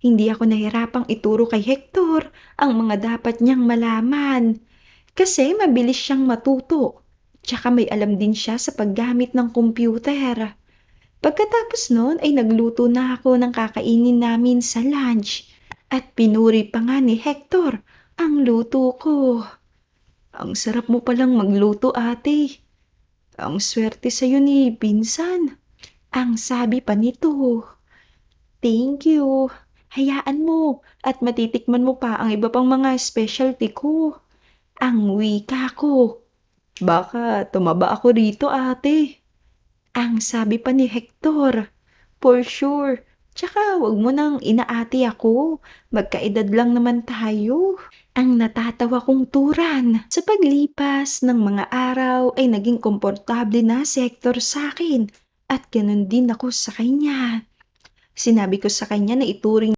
Hindi ako nahirapang ituro kay Hector ang mga dapat niyang malaman. Kasi mabilis siyang matuto. Tsaka may alam din siya sa paggamit ng computer. Pagkatapos nun ay nagluto na ako ng kakainin namin sa lunch. At pinuri pa nga ni Hector ang luto ko. Ang sarap mo palang magluto, ate. Ang swerte sa'yo ni pinsan. Ang sabi pa nito. Thank you. Hayaan mo at matitikman mo pa ang iba pang mga specialty ko. Ang wika ko. Baka tumaba ako rito, ate. Ang sabi pa ni Hector. For sure. Tsaka wag mo nang inaati ako. Magkaedad lang naman tayo. Ang natatawa kong turan. Sa paglipas ng mga araw ay naging komportable na si Hector sa akin. At ganun din ako sa kanya. Sinabi ko sa kanya na ituring